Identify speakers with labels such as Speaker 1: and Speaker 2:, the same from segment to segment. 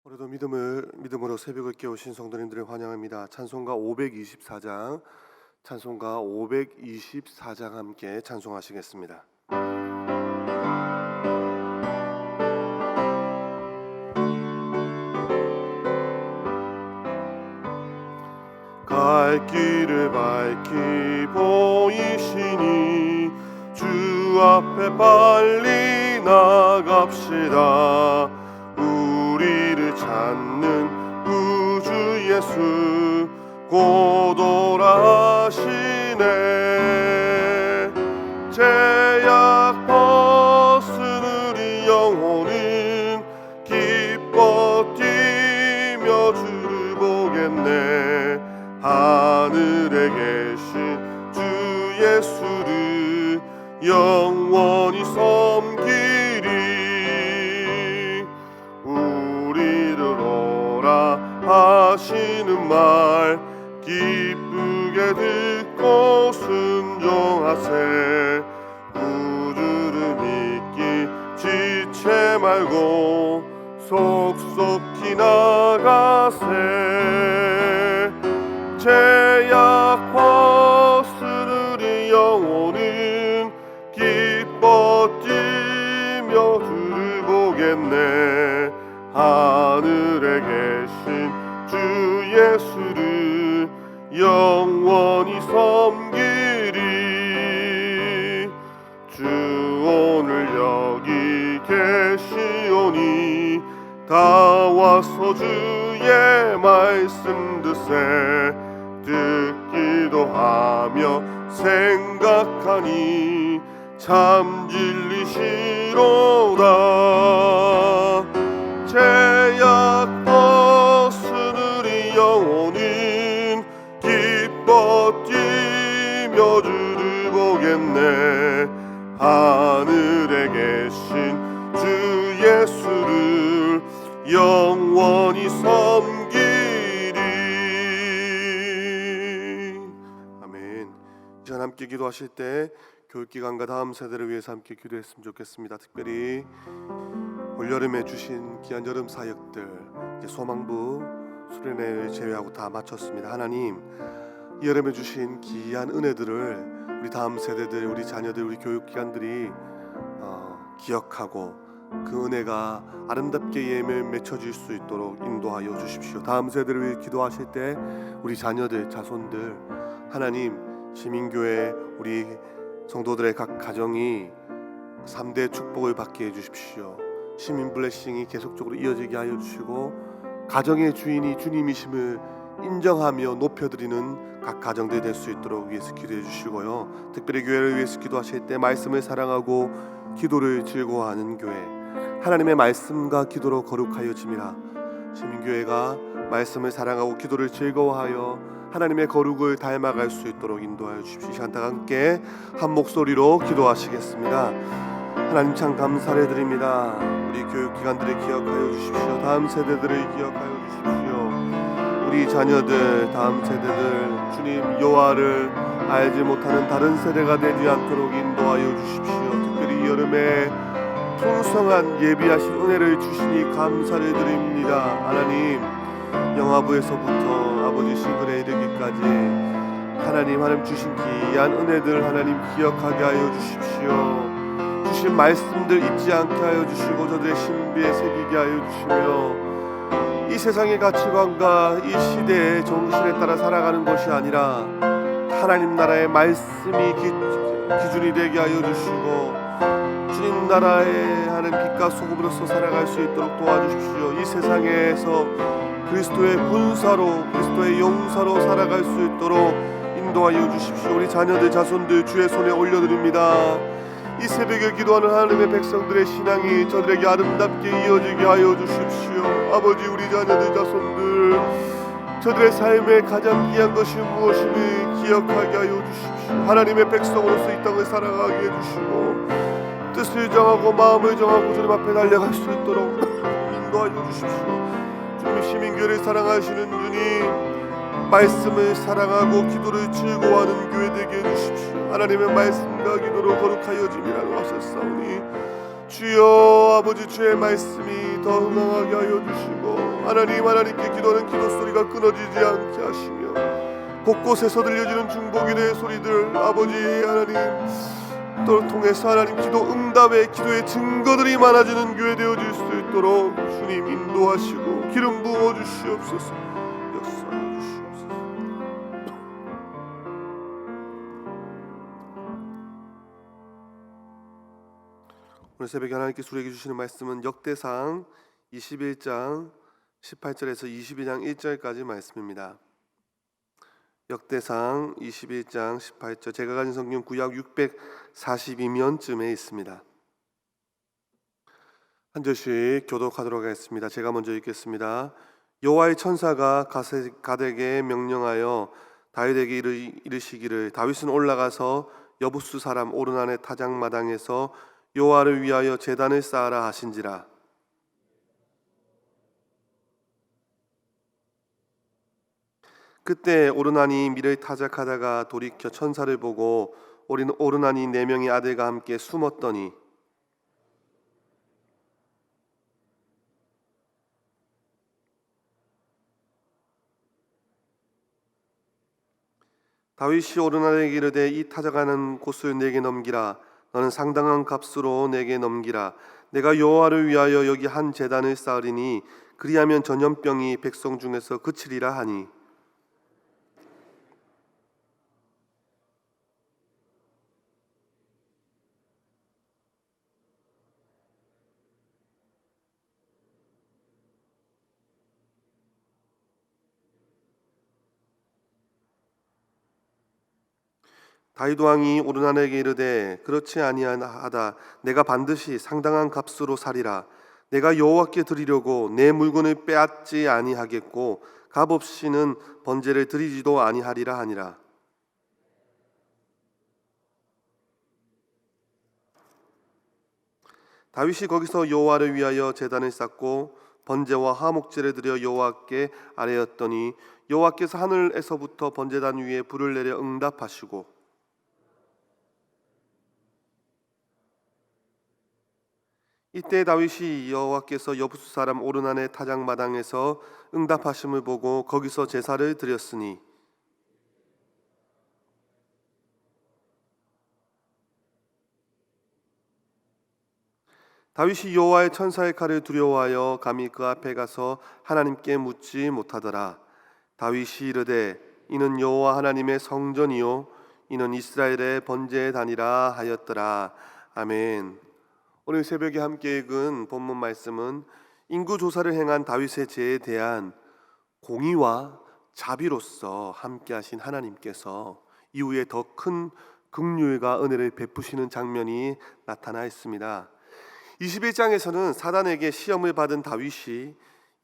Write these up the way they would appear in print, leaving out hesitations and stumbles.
Speaker 1: 오늘도 믿음으로 새벽을 깨우신 성도님들을 환영합니다. 찬송가 524장, 찬송가 524장 함께 찬송하시겠습니다. 갈 길을 밝히 보이시니 주 앞에 빨리 나갑시다. 우리를 찾는 구주 예수 곧 오라시네. 죄악 벗은 우리 영혼은 기뻐 뛰며 주를 보겠네. 하늘에 계신 주 예수를 영원히 섬기리. 우리를 오라 하시는 말 기쁘게 듣고 순종하세. 구주를 믿기 지체 말고 속속히 나가세. 죄악 벗은 우리 영혼은 기뻐 뛰며 주를 보겠네. 하늘에 계신 주 예수를 영원히 섬기리. 주 오늘 여기 계시오니 다 와서 주의 말씀 듣세. 듣기도 하며 생각하니 참 진리시로다. 죄악 벗은 우리 영혼은 기뻐 뛰며 주를 보겠네. 하늘에 계신 주 예수를 영원히 섬기리. 아멘. 이 시간 함께 기도하실 때 교육기관과 다음 세대를 위해서 함께 기도했으면 좋겠습니다. 특별히 올여름에 주신 귀한 여름 사역들, 이제 소망부 수련회를 제외하고 다 마쳤습니다. 하나님, 이 여름에 주신 귀한 은혜들을 우리 다음 세대들, 우리 자녀들, 우리 교육기관들이 기억하고 그 은혜가 아름답게 예물 맺혀질 수 있도록 인도하여 주십시오. 다음 세대를 위해 기도하실 때 우리 자녀들, 자손들, 하나님, 시민교회 우리 성도들의 각 가정이 3대 축복을 받게 해주십시오. 시민 블레싱이 계속적으로 이어지게 하여 주시고 가정의 주인이 주님이심을 인정하며 높여드리는 각 가정들이 될 수 있도록 위해서 기도해 주시고요. 특별히 교회를 위해서 기도하실 때 말씀을 사랑하고 기도를 즐거워하는 교회, 하나님의 말씀과 기도로 거룩하여 짐이라. 시민교회가 말씀을 사랑하고 기도를 즐거워하여 하나님의 거룩을 닮아갈 수 있도록 인도하여 주십시오. 이 시간 다 함께 한 목소리로 기도하시겠습니다. 하나님 참 감사를 드립니다. 우리 교육기관들을 기억하여 주십시오. 다음 세대들을 기억하여 주십시오. 우리 자녀들, 다음 세대들 주님 여호와를 알지 못하는 다른 세대가 되지 않도록 인도하여 주십시오. 특별히 여름에 풍성한 예비하신 은혜를 주시니 감사를 드립니다. 하나님, 영화부에서부터 아버지 싱글에 이르기까지 하나님 주신 귀한 은혜들 하나님 기억하게 하여 주십시오. 주신 말씀들 잊지 않게 하여 주시고 저들의 신비에 새기게 하여 주시며 이 세상의 가치관과 이 시대의 정신에 따라 살아가는 것이 아니라 하나님 나라의 말씀이 기준이 되게 하여 주시고 주님 나라의 하는 빛과 소금으로서 살아갈 수 있도록 도와주십시오. 이 세상에서 그리스도의 군사로, 그리스도의 용사로 살아갈 수 있도록 인도하여 주십시오. 우리 자녀들, 자손들 주의 손에 올려드립니다. 이 새벽에 기도하는 하나님의 백성들의 신앙이 저들에게 아름답게 이어지게 하여 주십시오. 아버지, 우리 자녀들, 자손들 저들의 삶에 가장 귀한 것이 무엇임을 기억하게 하여 주십시오. 하나님의 백성으로서 이 땅을 살아가게 해주시고 뜻을 정하고 마음을 정하고 주님 앞에 달려갈 수 있도록 인도하여 주십시오. 주님, 시민교회를 사랑하시는 주님, 말씀을 사랑하고 기도를 즐거워하는 교회 되게 해주십시오. 하나님의 말씀과 기도로 거룩하여 짐이라고 하셨사오니 주여 아버지, 주의 말씀이 더 흥황하게 하여 주시고 하나님께 기도하는 기도 소리가 끊어지지 않게 하시며 곳곳에서 들려지는 중보기도의 소리들 아버지 하나님 또 통해서 하나님 기도 응답의 기도의 증거들이 많아지는 교회 되어질 수 있도록 주님 인도하시고 기름 부어 주시옵소서. 역사해 주시옵소서. 오늘 새벽에 하나님께서 우리에게 주시는 말씀은 역대상 21장 18절에서 22장 1절까지 말씀입니다. 역대상 21장 18절, 제가 가진 성경 구약 642면쯤에 있습니다. 한 절씩 교독하도록 하겠습니다. 제가 먼저 읽겠습니다. 여호와의 천사가 가덱에 명령하여 다윗에게 이르시기를 다윗은 올라가서 여부스 사람 오르난의 타작마당에서 여호와를 위하여 제단을 쌓아라 하신지라. 그때 오르난이 밀을 타작하다가 돌이켜 천사를 보고 오르난이 4명의 아들과 함께 숨었더니 다윗이 오르난에게 이르되 이 타작하는 곳을 내게 넘기라. 너는 상당한 값으로 내게 넘기라. 내가 여호와를 위하여 여기 한 제단을 쌓으리니 그리하면 전염병이 백성 중에서 그치리라 하니 다윗 왕이 오르난에게 이르되 그렇지 아니하다. 내가 반드시 상당한 값으로 사리라. 내가 여호와께 드리려고 내 물건을 빼앗지 아니하겠고 값 없이는 번제를 드리지도 아니하리라 하니라. 다윗이 거기서 여호와를 위하여 제단을 쌓고 번제와 화목제를 드려 여호와께 아뢰었더니 여호와께서 하늘에서부터 번제단 위에 불을 내려 응답하시고 이때 다윗이 여호와께서 여부스 사람 오르난의 타작마당에서 응답하심을 보고 거기서 제사를 드렸으니 다윗이 여호와의 천사의 칼을 두려워하여 감히 그 앞에 가서 하나님께 묻지 못하더라. 다윗이 이르되 이는 여호와 하나님의 성전이요 이는 이스라엘의 번제단이라 하였더라. 아멘. 오늘 새벽에 함께 읽은 본문 말씀은 인구 조사를 행한 다윗의 죄에 대한 공의와 자비로서 함께하신 하나님께서 이후에 더 큰 긍휼과 은혜를 베푸시는 장면이 나타나 있습니다. 21장에서는 사단에게 시험을 받은 다윗이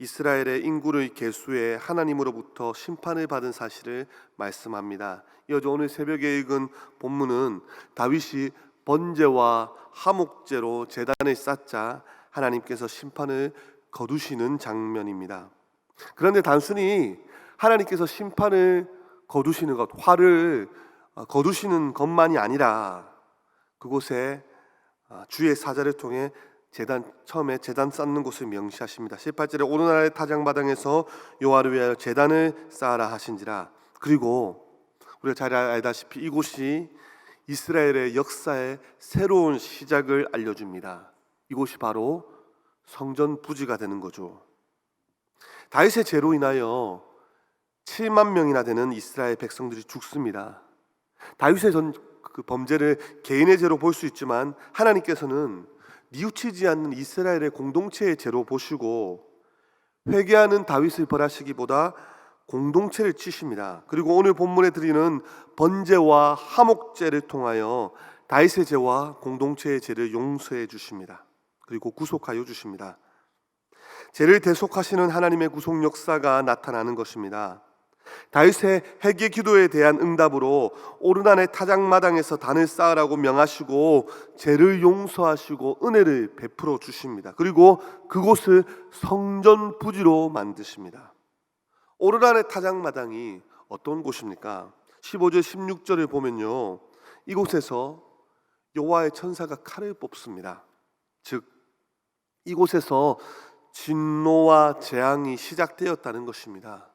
Speaker 1: 이스라엘의 인구를 계수해 하나님으로부터 심판을 받은 사실을 말씀합니다. 이어져 오늘 새벽에 읽은 본문은 다윗이 번제와 화목제로 제단을 쌓자 하나님께서 심판을 거두시는 장면입니다. 그런데 단순히 하나님께서 심판을 거두시는 것, 화를 거두시는 것만이 아니라 그곳에 주의 사자를 통해 처음에 제단 쌓는 곳을 명시하십니다. 18절에 오르난의 타작마당에서 여호와를 위하여 제단을 쌓아라 하신지라. 그리고 우리가 잘 알다시피 이곳이 이스라엘의 역사의 새로운 시작을 알려줍니다. 이곳이 바로 성전 부지가 되는 거죠. 다윗의 죄로 인하여 7만 명이나 되는 이스라엘 백성들이 죽습니다. 다윗의 그 범죄를 개인의 죄로 볼 수 있지만 하나님께서는 뉘우치지 않는 이스라엘의 공동체의 죄로 보시고 회개하는 다윗을 벌하시기보다 공동체를 치십니다. 그리고 오늘 본문에 드리는 번제와 화목제를 통하여 다윗의 죄와 공동체의 죄를 용서해 주십니다. 그리고 구속하여 주십니다. 죄를 대속하시는 하나님의 구속 역사가 나타나는 것입니다. 다윗의 회개 기도에 대한 응답으로 오르난의 타작마당에서 단을 쌓으라고 명하시고 죄를 용서하시고 은혜를 베풀어 주십니다. 그리고 그곳을 성전 부지로 만드십니다. 오르난의 타작마당이 어떤 곳입니까? 15절 16절을 보면요, 이곳에서 여호와의 천사가 칼을 뽑습니다. 즉 이곳에서 진노와 재앙이 시작되었다는 것입니다.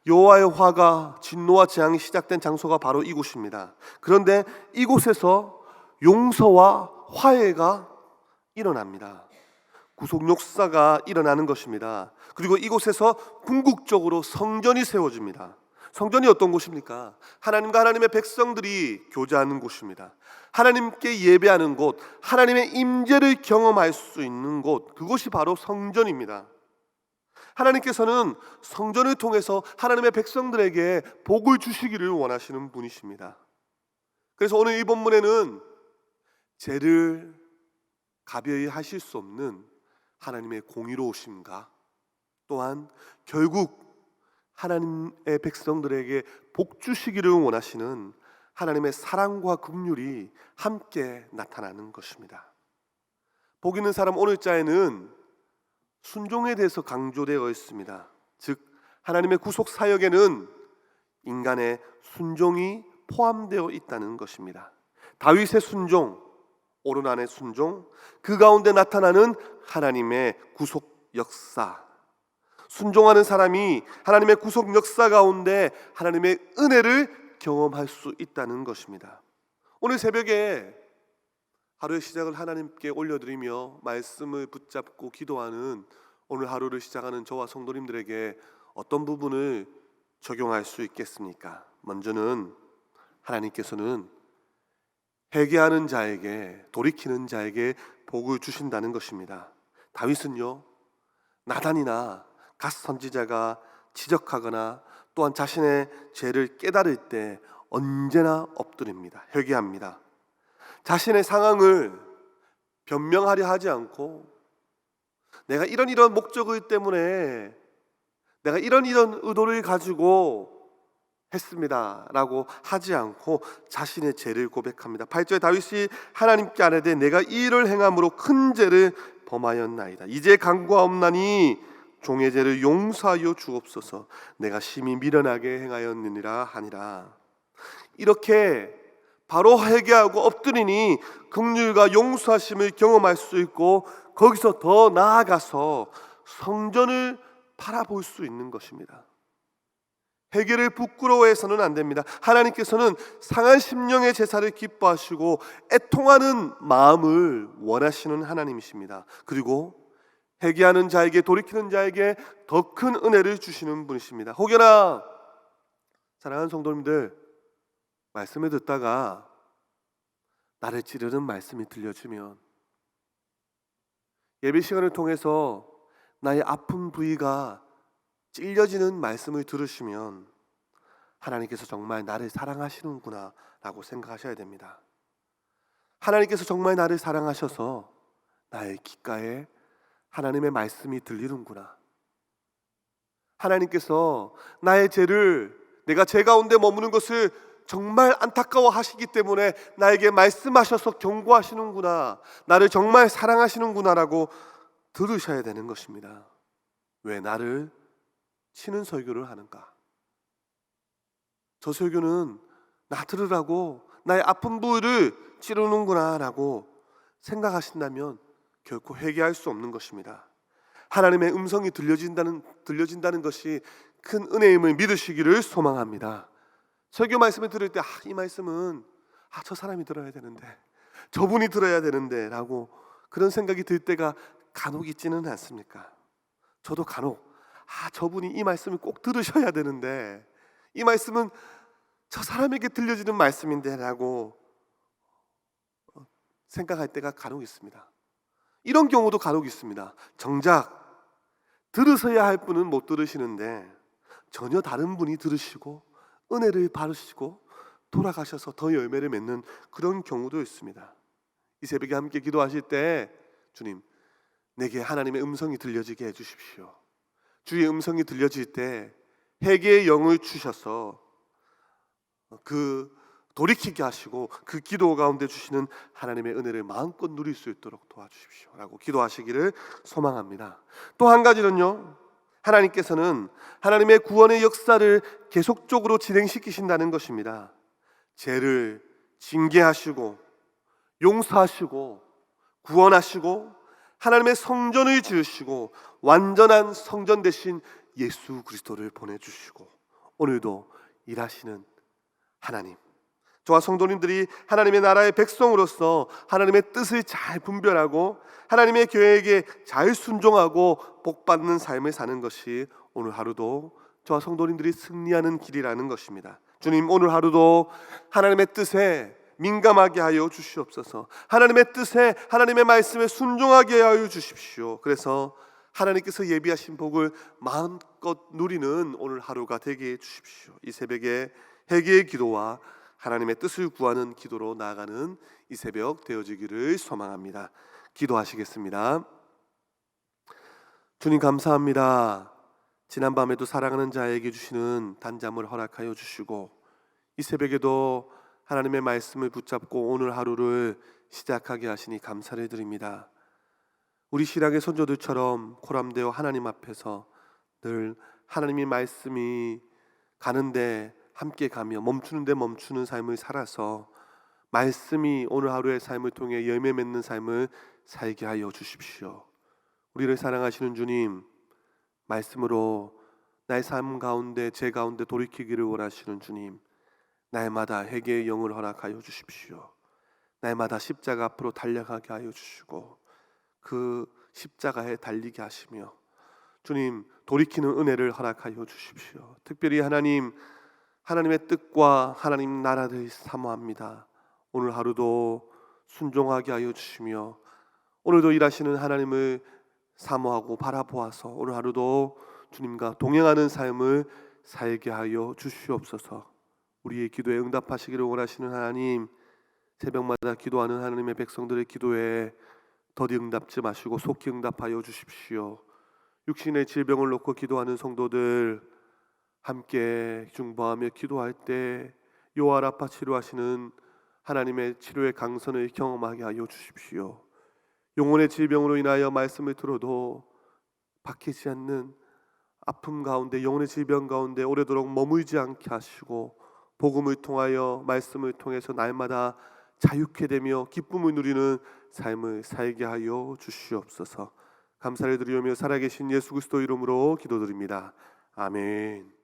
Speaker 1: 여호와의 화가, 진노와 재앙이 시작된 장소가 바로 이곳입니다. 그런데 이곳에서 용서와 화해가 일어납니다. 구속 역사가 일어나는 것입니다. 그리고 이곳에서 궁극적으로 성전이 세워집니다. 성전이 어떤 곳입니까? 하나님과 하나님의 백성들이 교제하는 곳입니다. 하나님께 예배하는 곳, 하나님의 임재를 경험할 수 있는 곳, 그곳이 바로 성전입니다. 하나님께서는 성전을 통해서 하나님의 백성들에게 복을 주시기를 원하시는 분이십니다. 그래서 오늘 이 본문에는 죄를 가벼이 하실 수 없는 하나님의 공의로우심과 또한 결국 하나님의 백성들에게 복 주시기를 원하시는 하나님의 사랑과 긍휼이 함께 나타나는 것입니다. 복 있는 사람 오늘자에는 순종에 대해서 강조되어 있습니다. 즉 하나님의 구속 사역에는 인간의 순종이 포함되어 있다는 것입니다. 다윗의 순종, 오르난의 순종, 그 가운데 나타나는 하나님의 구속 역사, 순종하는 사람이 하나님의 구속 역사 가운데 하나님의 은혜를 경험할 수 있다는 것입니다. 오늘 새벽에 하루의 시작을 하나님께 올려드리며 말씀을 붙잡고 기도하는 오늘 하루를 시작하는 저와 성도님들에게 어떤 부분을 적용할 수 있겠습니까? 먼저는 하나님께서는 회개하는 자에게, 돌이키는 자에게 복을 주신다는 것입니다. 다윗은요, 나단이나 갓 선지자가 지적하거나 또한 자신의 죄를 깨달을 때 언제나 엎드립니다. 회개합니다. 자신의 상황을 변명하려 하지 않고 내가 이런 목적을 때문에 내가 이런 의도를 가지고 했습니다 라고 하지 않고 자신의 죄를 고백합니다. 8절에 다윗이 하나님께 아뢰되 내가 이 일을 행함으로 큰 죄를 범하였나이다. 이제 간구하옵나니 종의 죄를 용서하여 주옵소서. 내가 심히 미련하게 행하였느니라 하니라. 이렇게 바로 회개하고 엎드리니 긍휼과 용서하심을 경험할 수 있고 거기서 더 나아가서 성전을 바라볼 수 있는 것입니다. 회개를 부끄러워해서는 안 됩니다. 하나님께서는 상한 심령의 제사를 기뻐하시고 애통하는 마음을 원하시는 하나님이십니다. 그리고 회개하는 자에게, 돌이키는 자에게 더 큰 은혜를 주시는 분이십니다. 혹여나 사랑하는 성도님들, 말씀을 듣다가 나를 찌르는 말씀이 들려주면, 예배 시간을 통해서 나의 아픈 부위가 찔려지는 말씀을 들으시면 하나님께서 정말 나를 사랑하시는구나 라고 생각하셔야 됩니다. 하나님께서 정말 나를 사랑하셔서 나의 귓가에 하나님의 말씀이 들리는구나. 하나님께서 나의 죄를, 내가 죄 가운데 머무는 것을 정말 안타까워 하시기 때문에 나에게 말씀하셔서 경고하시는구나, 나를 정말 사랑하시는구나 라고 들으셔야 되는 것입니다. 왜 나를 치는 설교를 하는가? 저 설교는 나 들으라고 나의 아픈 부위를 찌르는구나 라고 생각하신다면 결코 회개할 수 없는 것입니다. 하나님의 음성이 들려진다는 것이 큰 은혜임을 믿으시기를 소망합니다. 설교 말씀을 들을 때 이 말씀은 저 사람이 들어야 되는데, 저분이 들어야 되는데 라고 그런 생각이 들 때가 간혹 있지는 않습니까? 저도 간혹 저분이 이 말씀을 꼭 들으셔야 되는데, 이 말씀은 저 사람에게 들려지는 말씀인데 라고 생각할 때가 간혹 있습니다. 이런 경우도 간혹 있습니다. 정작 들으셔야 할 분은 못 들으시는데 전혀 다른 분이 들으시고 은혜를 받으시고 돌아가셔서 더 열매를 맺는 그런 경우도 있습니다. 이 새벽에 함께 기도하실 때 주님, 내게 하나님의 음성이 들려지게 해주십시오. 주의 음성이 들려질 때 회개의 영을 주셔서 그 돌이키게 하시고 그 기도 가운데 주시는 하나님의 은혜를 마음껏 누릴 수 있도록 도와주십시오 라고 기도하시기를 소망합니다. 또 한 가지는요, 하나님께서는 하나님의 구원의 역사를 계속적으로 진행시키신다는 것입니다. 죄를 징계하시고 용서하시고 구원하시고 하나님의 성전을 지으시고 완전한 성전 대신 예수 그리스도를 보내주시고 오늘도 일하시는 하나님, 저와 성도님들이 하나님의 나라의 백성으로서 하나님의 뜻을 잘 분별하고 하나님의 계획에 잘 순종하고 복받는 삶을 사는 것이 오늘 하루도 저와 성도님들이 승리하는 길이라는 것입니다. 주님, 오늘 하루도 하나님의 뜻에 민감하게 하여 주시옵소서. 하나님의 뜻에, 하나님의 말씀에 순종하게 하여 주십시오. 그래서 하나님께서 예비하신 복을 마음껏 누리는 오늘 하루가 되게 해 주십시오. 이 새벽에 회개의 기도와 하나님의 뜻을 구하는 기도로 나아가는 이 새벽 되어지기를 소망합니다. 기도하시겠습니다. 주님, 감사합니다. 지난밤에도 사랑하는 자에게 주시는 단잠을 허락하여 주시고 이 새벽에도 하나님의 말씀을 붙잡고 오늘 하루를 시작하게 하시니 감사를 드립니다. 우리 신앙의 선조들처럼 코람되어 하나님 앞에서 늘 하나님의 말씀이 가는데 함께 가며 멈추는데 멈추는 삶을 살아서 말씀이 오늘 하루의 삶을 통해 열매 맺는 삶을 살게 하여 주십시오. 우리를 사랑하시는 주님, 말씀으로 나의 삶 가운데 제 가운데 돌이키기를 원하시는 주님, 날마다 회개의 영을 허락하여 주십시오. 날마다 십자가 앞으로 달려가게 하여 주시고 그 십자가에 달리게 하시며 주님, 돌이키는 은혜를 허락하여 주십시오. 특별히 하나님의 뜻과 하나님 나라를 사모합니다. 오늘 하루도 순종하게 하여 주시며 오늘도 일하시는 하나님을 사모하고 바라보아서 오늘 하루도 주님과 동행하는 삶을 살게 하여 주시옵소서. 우리의 기도에 응답하시기를 원하시는 하나님, 새벽마다 기도하는 하나님의 백성들의 기도에 더디 응답지 마시고 속히 응답하여 주십시오. 육신의 질병을 놓고 기도하는 성도들 함께 중보하며 기도할 때 요아라파 치료하시는 하나님의 치료의 강선을 경험하게 하여 주십시오. 영혼의 질병으로 인하여 말씀을 들어도 박히지 않는 아픔 가운데, 영혼의 질병 가운데 오래도록 머물지 않게 하시고 복음을 통하여 말씀을 통해서 날마다 자유케 되며 기쁨을 누리는 삶을 살게 하여 주시옵소서. 감사를 드리며 살아계신 예수 그리스도 이름으로 기도드립니다. 아멘.